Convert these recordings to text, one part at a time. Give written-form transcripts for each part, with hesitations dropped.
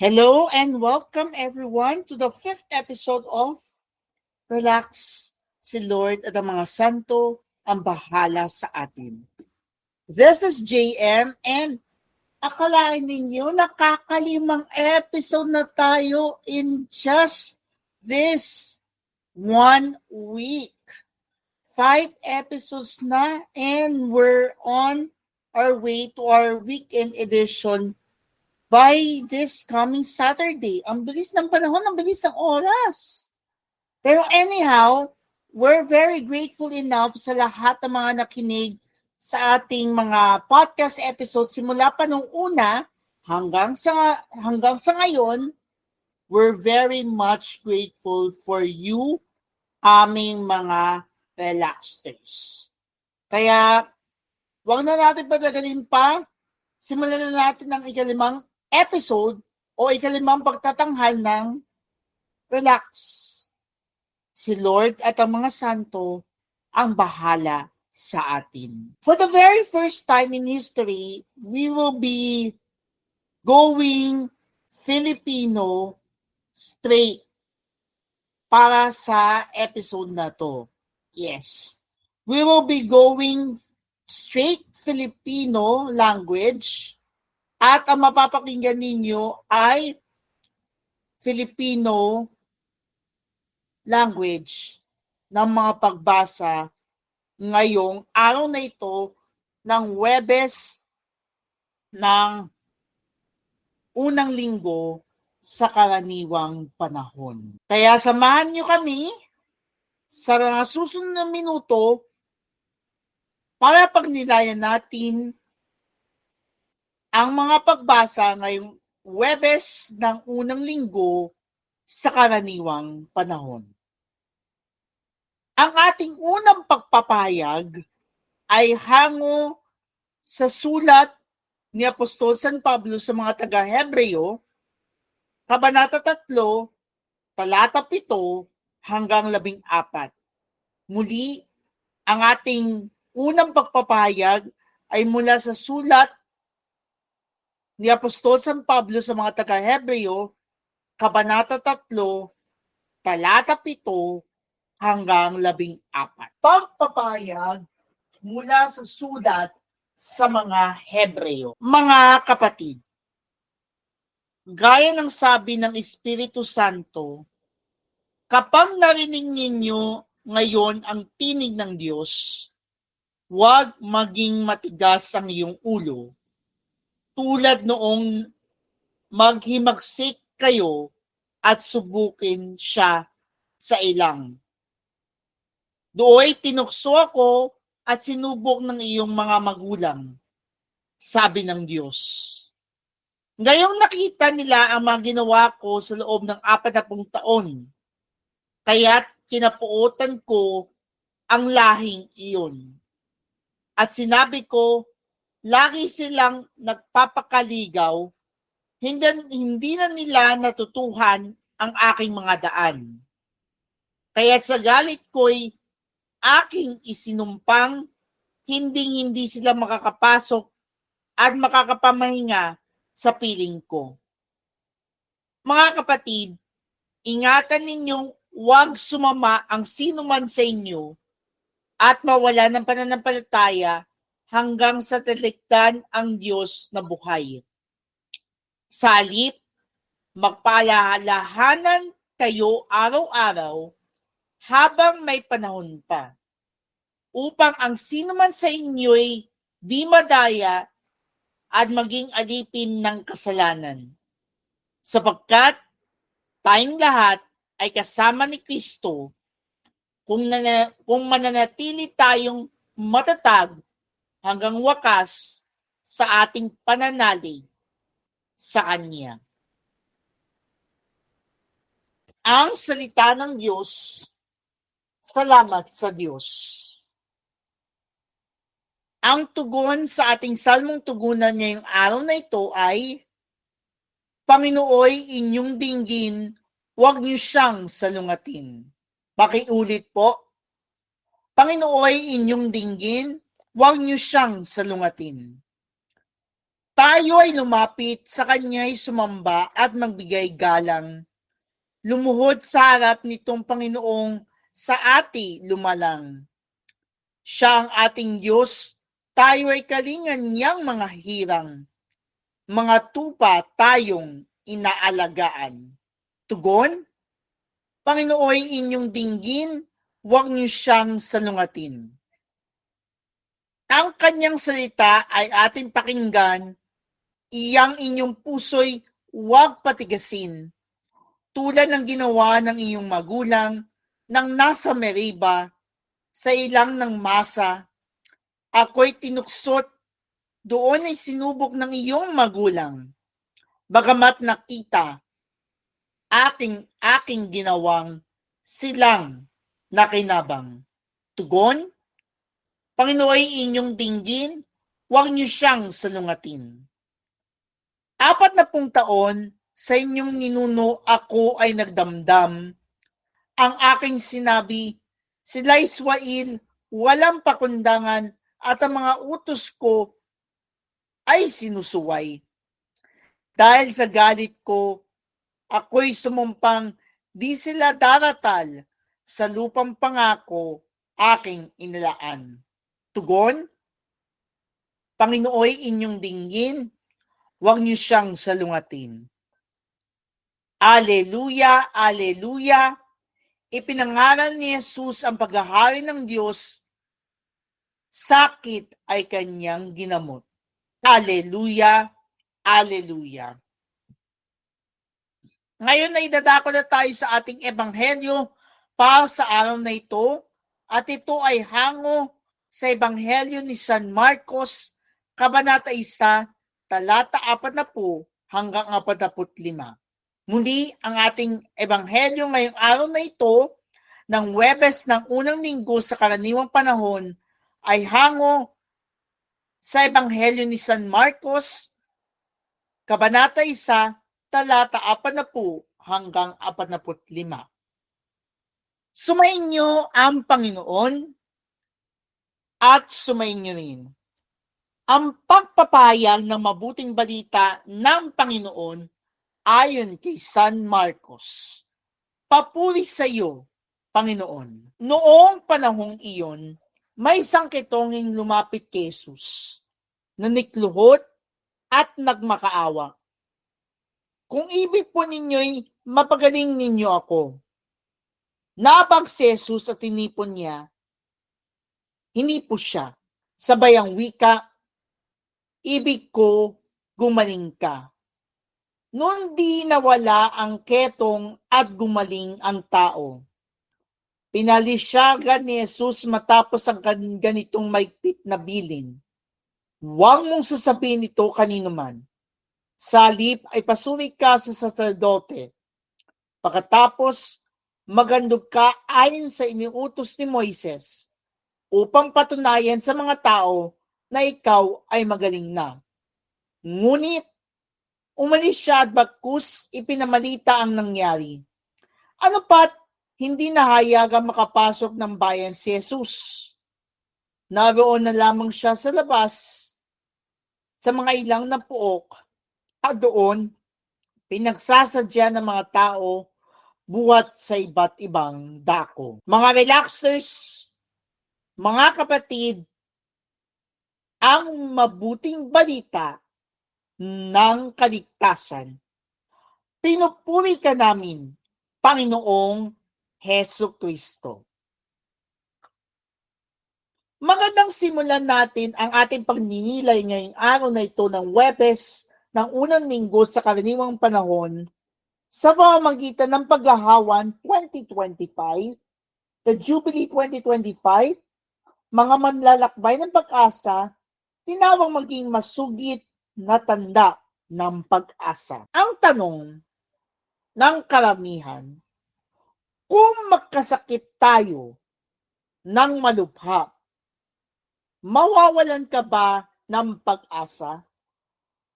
Hello and welcome everyone to the fifth episode of Relax, si Lord at ang mga santo ang bahala sa atin. This is JM and akalain ninyo nakakalimang episode na tayo in just this 1 week. 5 episodes na and we're on our way to our weekend edition by this coming Saturday. Ang bilis ng panahon, ang bilis ng oras. Pero anyhow, we're very grateful enough sa lahat ng mga nakinig sa ating mga podcast episodes simula pa nung una hanggang sa ngayon. We're very much grateful for you, aming mga relaxers. Kaya, wag na natin patagalin pa. Simulan na natin ang ikalimang episode o ikalimang pagtatanghal ng Relax. Si Lord at ang mga santo ang bahala sa atin. For the very first time in history, we will be going Filipino straight para sa episode na to. Yes. We will be going straight Filipino language. At ang mapapakinggan ninyo ay Filipino language ng mga pagbasa ngayong araw na ito ng Huwebes ng unang linggo sa karaniwang panahon. Kaya samahan nyo kami sa mga susunod na minuto para pagnilayan natin ang mga pagbasa ngayong Huwebes ng unang linggo sa karaniwang panahon. Ang ating unang pagpapahayag ay hango sa sulat ni Apostol San Pablo sa mga taga-Hebreo, Kabanata 3, talata 7 hanggang 14. Muli, ang ating unang pagpapahayag ay mula sa sulat ni Apostol San Pablo sa mga taga-Hebreo, Kabanata 3, talata 7 hanggang 14. Pagpapahayag mula sa sulat sa mga Hebreo. Mga kapatid, gaya ng sabi ng Espiritu Santo, kapag narinig ninyo ngayon ang tinig ng Diyos, huwag maging matigas ang iyong ulo, tulad noong maghimagsik kayo at subukin siya sa ilang. Dooy tinukso ako at sinubok ng iyong mga magulang, sabi ng Diyos. Ngayong nakita nila ang mga ginawa ko sa loob ng 40 taon, kaya't kinapuotan ko ang lahing iyon. At sinabi ko, lagi silang nagpapakaligaw, hindi na nila natutuhan ang aking mga daan. Kaya sa galit ko'y aking isinumpang, hindi sila makakapasok at makakapamahinga sa piling ko. Mga kapatid, ingatan ninyong huwag sumama ang sino man sa inyo at mawala ng pananampalataya hanggang sa talikdan ang Diyos na buhay. Sa halip, magpaalalahanan kayo araw-araw habang may panahon pa, upang ang sino man sa inyo'y di madaya at maging alipin ng kasalanan. Sapagkat tayong lahat ay kasama ni Kristo kung mananatili tayong matatag hanggang wakas sa ating pananalig sa Kanya. Ang salita ng Diyos. Salamat sa Diyos. Ang tugon sa ating salmong tugunan ngayong araw na ito ay, Panginooy inyong dinggin, huwag niyo siyang salungatin. Pakiulit po. Panginooy inyong dinggin, huwag niyo siyang salungatin. Tayo ay lumapit sa kanya'y sumamba at magbigay galang. Lumuhod sa harap nitong Panginoong sa ati lumalang. Siya ang ating Diyos, tayo ay kalingan niyang mga hirang. Mga tupa tayong inaalagaan. Tugon, Panginooy inyong dinggin, huwag niyo siyang salungatin. Ang kanyang salita ay ating pakinggan, iyang inyong puso'y huwag patigasin. Tulad ng ginawa ng iyong magulang nang nasa Meriba, sa ilang ng Masa, ako'y tinuksot, doon ay sinubok ng iyong magulang. Bagamat nakita, aking ginawang silang nakinabang. Tugon, Panginooy inyong dinggin, huwag niyo siyang salungatin. 40 taon sa inyong ninuno ako ay nagdamdam. Ang aking sinabi, sila Israel, walang pakundangan at ang mga utos ko ay sinusuway. Dahil sa galit ko, ako'y sumumpang di sila daratal sa lupang pangako aking inilaan. Tugon, Panginooy inyong dinggin, huwag niyo siyang salungatin. Aleluya, aleluya, ipinangaral ni Jesus ang paghahari ng Diyos, sakit ay kanyang ginamot. Aleluya, aleluya. Ngayon ay dadako na tayo sa ating ebanghelyo para sa araw na ito, at ito ay hango sa ebanghelyo ni San Marcos, Kabanata 1, talata 40 hanggang 45. Muli ang ating ebanghelyo ngayong araw na ito ng Huwebes ng unang linggo sa karaniwang panahon ay hango sa ebanghelyo ni San Marcos, Kabanata 1, talata 40 hanggang 45. Sumainyo ang Panginoon at sumainyo rin ang pagpapahayag ng mabuting balita ng Panginoon ayon kay San Marcos. Papuri sa iyo, Panginoon. Noong panahong iyon, may isang kitonging lumapit kay Jesus, nanikluhod at nagmakaawa. Kung ibig po ninyo'y mapagaling ninyo ako. Nabag si Jesus at tinipon niya. Hinipo siya. Sabay ang wika, ibig ko, gumaling ka. Noon di nawala ang ketong at gumaling ang tao. Pinalisyagan ni Jesus matapos ang ganitong maigpit na bilin. Huwag mong sasabihin ito kanino man. Sa halip ay pasuri ka sa saserdote. Pagkatapos, magandog ka ayon sa iniutos ni Moises upang patunayan sa mga tao na ikaw ay magaling na. Ngunit, umalis siya at bagkus ipinamalita ang nangyari. Ano pat, hindi nahayagang makapasok ng bayan si Jesus. Naroon na lamang siya sa labas sa mga ilang na puok at doon pinagsasadya ng mga tao buhat sa iba't ibang dako. Mga relaxers, mga kapatid, ang mabuting balita ng kaligtasan. Pinupuri ka namin, Panginoong Hesus Kristo. Magandang simulan natin ang ating pagninilay ngayong araw na ito ng Huwebes ng unang linggo sa karaniwang panahon sa pamamagitan ng Paghahawan 2025, the Jubilee 2025, mga manlalakbay ng pag-asa, tinawag maging masugid na tanda ng pag-asa. Ang tanong ng karamihan, kung magkasakit tayo ng malubha, mawawalan ka ba ng pag-asa?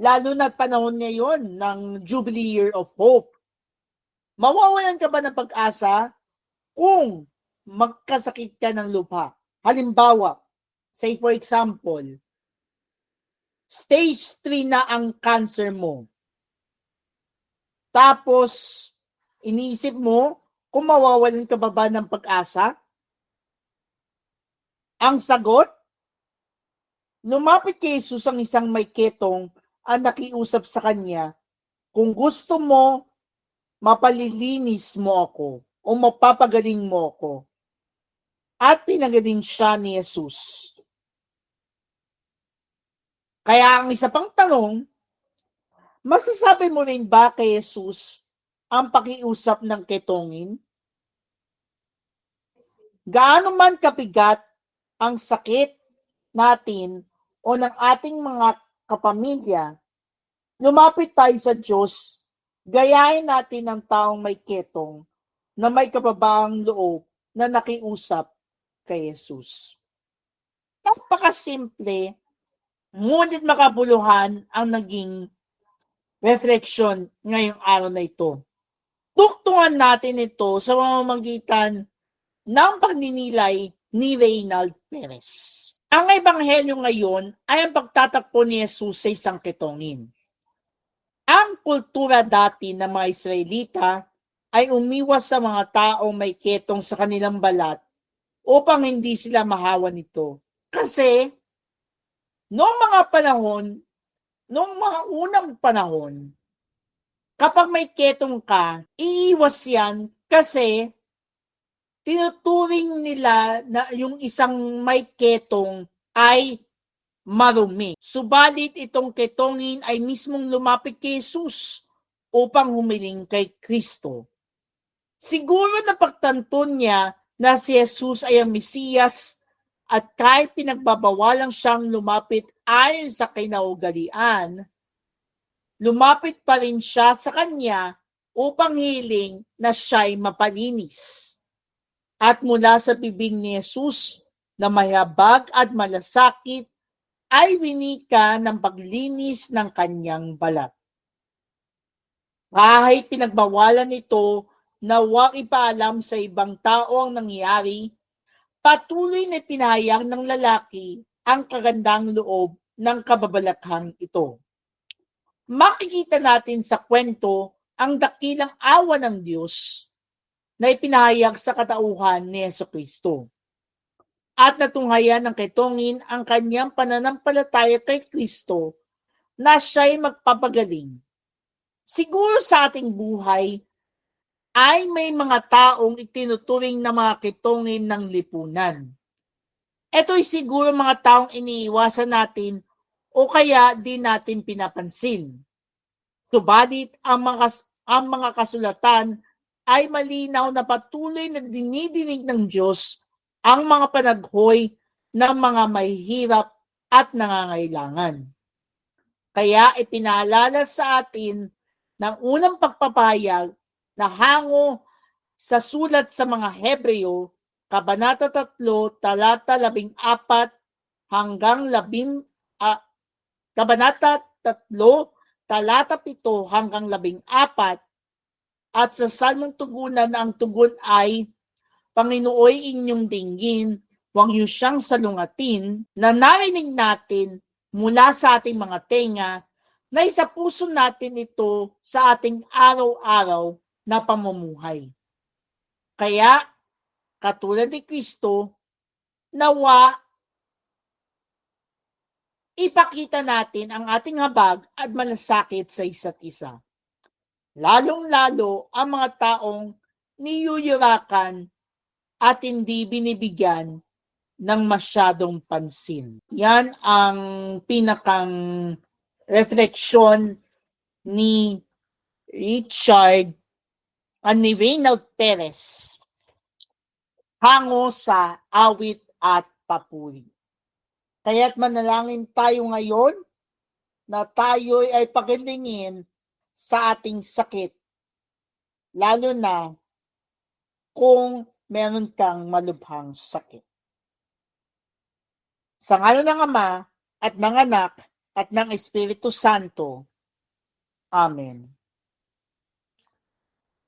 Lalo na panahon ngayon ng Jubilee Year of Hope. Mawawalan ka ba ng pag-asa kung magkasakit ka ng lubha? Halimbawa, say for example, Stage 3 na ang cancer mo. Tapos, iniisip mo kung mawawalan ka ba ng pag-asa? Ang sagot, lumapit kay Jesus ang isang may ketong ang nakiusap sa kanya, kung gusto mo, mapalilinis mo ako o mapapagaling mo ako. At pinagaling siya ni Jesus. Kaya ang isa pang tanong, masasabi mo rin ba kay Jesus ang pakiusap ng ketongin? Gaano man kabigat ang sakit natin o ng ating mga kapamilya, lumapit tayo sa Diyos, gayahin natin ang taong may ketong na may kababaang loob na nakiusap kay Jesus. Napakasimple, ngunit makabuluhan ang naging reflection ngayong araw na ito. Tuktungan natin ito sa pamamagitan ng pagninilay ni Reynald Perez. Ang ebanghelyo ngayon ay ang pagtatakbo ni Jesus sa isang ketongin. Ang kultura dati ng mga Israelita ay umiwas sa mga taong may ketong sa kanilang balat upang hindi sila mahawa nito. Kasi noong mga unang panahon, kapag may ketong ka, iiwas yan kasi tinuturing nila na yung isang may ketong ay marumi. Subalit itong ketongin ay mismong lumapit kay Jesus upang humiling kay Kristo. Siguro napagtanto niya na si Jesus ay ang Mesiyas at kahit pinagbabawalang siyang lumapit ayon sa kinaugalian, lumapit pa rin siya sa kanya upang hiling na siya'y mapalinis. At mula sa bibig ni Jesus na mahabag at malasakit ay winika ng paglinis ng kanyang balat. Kahit pinagbawalan nito na huwag ipaalam sa ibang tao ang nangyari, patuloy na pinahayag ng lalaki ang kagandang loob ng kababalaghang ito. Makikita natin sa kwento ang dakilang awa ng Diyos na ipinahayag sa katauhan ni Jesucristo. At natunghayan ng ketongin ang kanyang pananampalataya kay Kristo na siya'y magpapagaling. Siguro sa ating buhay ay may mga taong itinuturing na mga ketongin ng lipunan. Ito'y siguro mga taong iniiwasan natin o kaya di natin pinapansin. Subalit ang mga kasulatan ay malinaw na patuloy na dinidinig ng Diyos ang mga panaghoy ng mga mahihirap at nangangailangan. Kaya ipinaalala sa atin ng unang pagpapahayag na hango sa sulat sa mga Hebreo, Kabanata 3, talata 14 hanggang Kabanata 3, talata 7 hanggang 14, at sa salmong tugunan na ang tugon ay, Panginooy inyong dinggin, huwag niyo siyang salungatin, na narinig natin mula sa ating mga tenga, na isa puso natin ito sa ating araw-araw na pamumuhay. Kaya, katulad ni Kristo, nawa ipakita natin ang ating habag at malasakit sa isa't isa. Lalong-lalo ang mga taong niyuyurakan at hindi binibigyan ng masyadong pansin. Yan ang pinakang refleksyon ni Richard ni Reynald Perez hango sa awit at papuri. Kaya't manalangin tayo ngayon na tayo ay pagilingin sa ating sakit, lalo na kung meron kang malubhang sakit. Sa ngalan ng Ama at ng Anak at ng Espiritu Santo. Amen.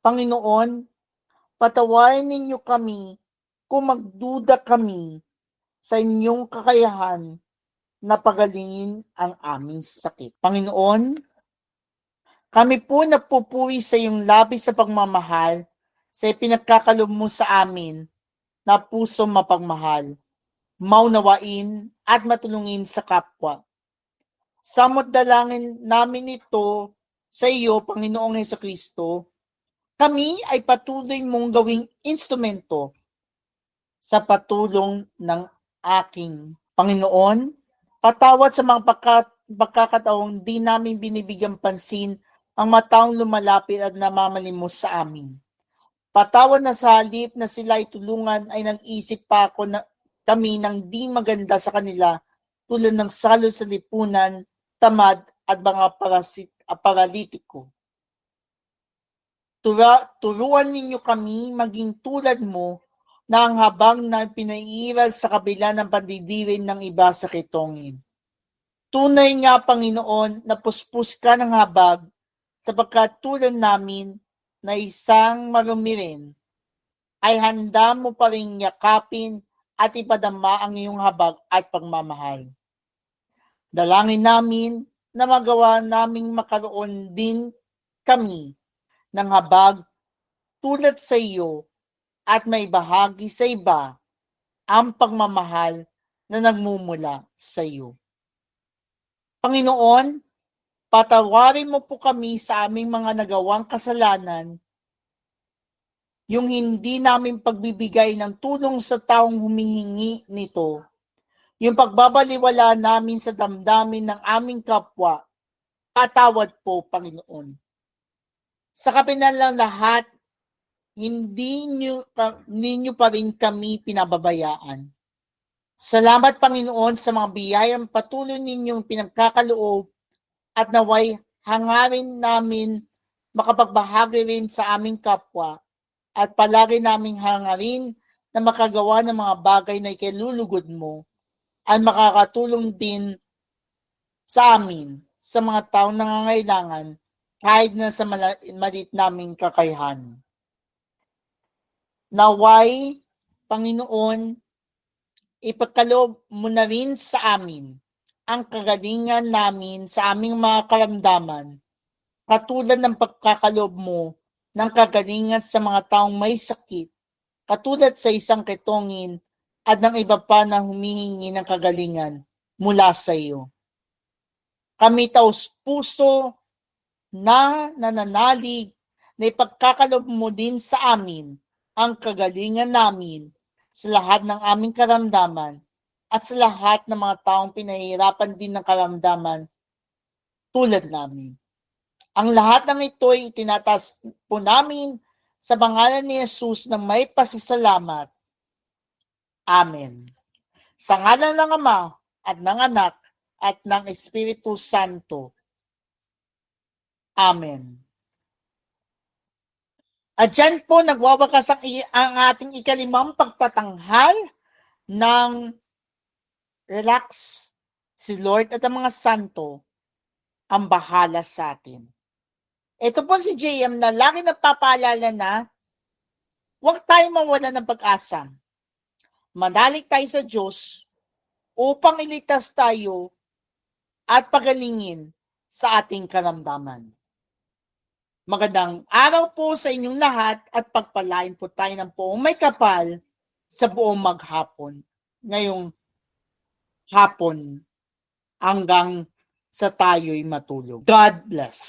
Panginoon, patawarin ninyo kami kung magduda kami sa inyong kakayahan na pagalingin ang aming sakit. Panginoon, kami po napupuri sa iyong labis sa pagmamahal sa pinagkakalob mo sa amin na puso mapagmahal, maunawain at matulungin sa kapwa. Samot dalangin namin ito sa iyo, Panginoong Hesukristo. Kami ay patuloy mong gawing instrumento sa patulong ng aking Panginoon. Patawad sa mga pagkakataong di namin binibigyan pansin ang mataong lumalapit at namamalimos sa amin. Patawad na sa halip na sila ay tulungan ay nag-isip pa ako na kami ng di maganda sa kanila tulad ng salo sa lipunan, tamad at mga paralitiko. Turuan ninyo kami maging tulad mo na ang habang na pinairal sa kabila ng pandidirin ng iba sa kitongin. Tunay nga, Panginoon, na puspos ka ng habag sapagkat tulad namin na isang marumi rin, ay handa mo pa rin yakapin at ipadama ang iyong habag at pagmamahal. Dalangin namin na magawa naming makaroon din kami ng habag tulad sa iyo at may bahagi sa iba ang pagmamahal na nagmumula sa iyo. Panginoon, patawarin mo po kami sa aming mga nagawang kasalanan, yung hindi namin pagbibigay ng tulong sa taong humihingi nito, yung pagbabaliwala namin sa damdamin ng aming kapwa, patawad po, Panginoon. Sa kabila ng lahat, hindi ninyo pa rin kami pinababayaan. Salamat, Panginoon, sa mga biyayang patuloy ninyong pinagkakaloob at naway hangarin namin makapagbahagi rin sa aming kapwa at palagi naming hangarin na makagawa ng mga bagay na ikalulugod mo at makakatulong din sa amin sa mga taong nangangailangan kahit na sa maliit naming kakayahan. Naway, Panginoon, ipagkaloob mo na rin sa amin ang kagalingan namin sa aming mga karamdaman, katulad ng pagkakaloob mo ng kagalingan sa mga taong may sakit, katulad sa isang kitongin at ng iba pa na humihingi ng kagalingan mula sa iyo. Kami taos puso na nananalig na ipagkakaloob mo din sa amin ang kagalingan namin sa lahat ng aming karamdaman at sa lahat ng mga taong pinahihirapan din ng karamdaman tulad namin. Ang lahat ng ito ay itinataas po namin sa pangalan ni Jesus na may pasasalamat. Amen. Sa ngalan ng Ama at ng Anak at ng Espiritu Santo. Amen. At dyan po nagwawakas ang ating ikalimang pagtatanghal ng relax. Si Lord at ang mga santo ang bahala sa atin. Ito po si JM na lagi nagpapaalala na huwag tayong mawala ng pag-asa. Manalig tayo sa Diyos upang iligtas tayo at pagalingin sa ating karamdaman. Magandang araw po sa inyong lahat at pagpalain po tayo ng buong may kapal sa buong maghapon. Ngayong hapon hanggang sa tayo'y matulog. God bless.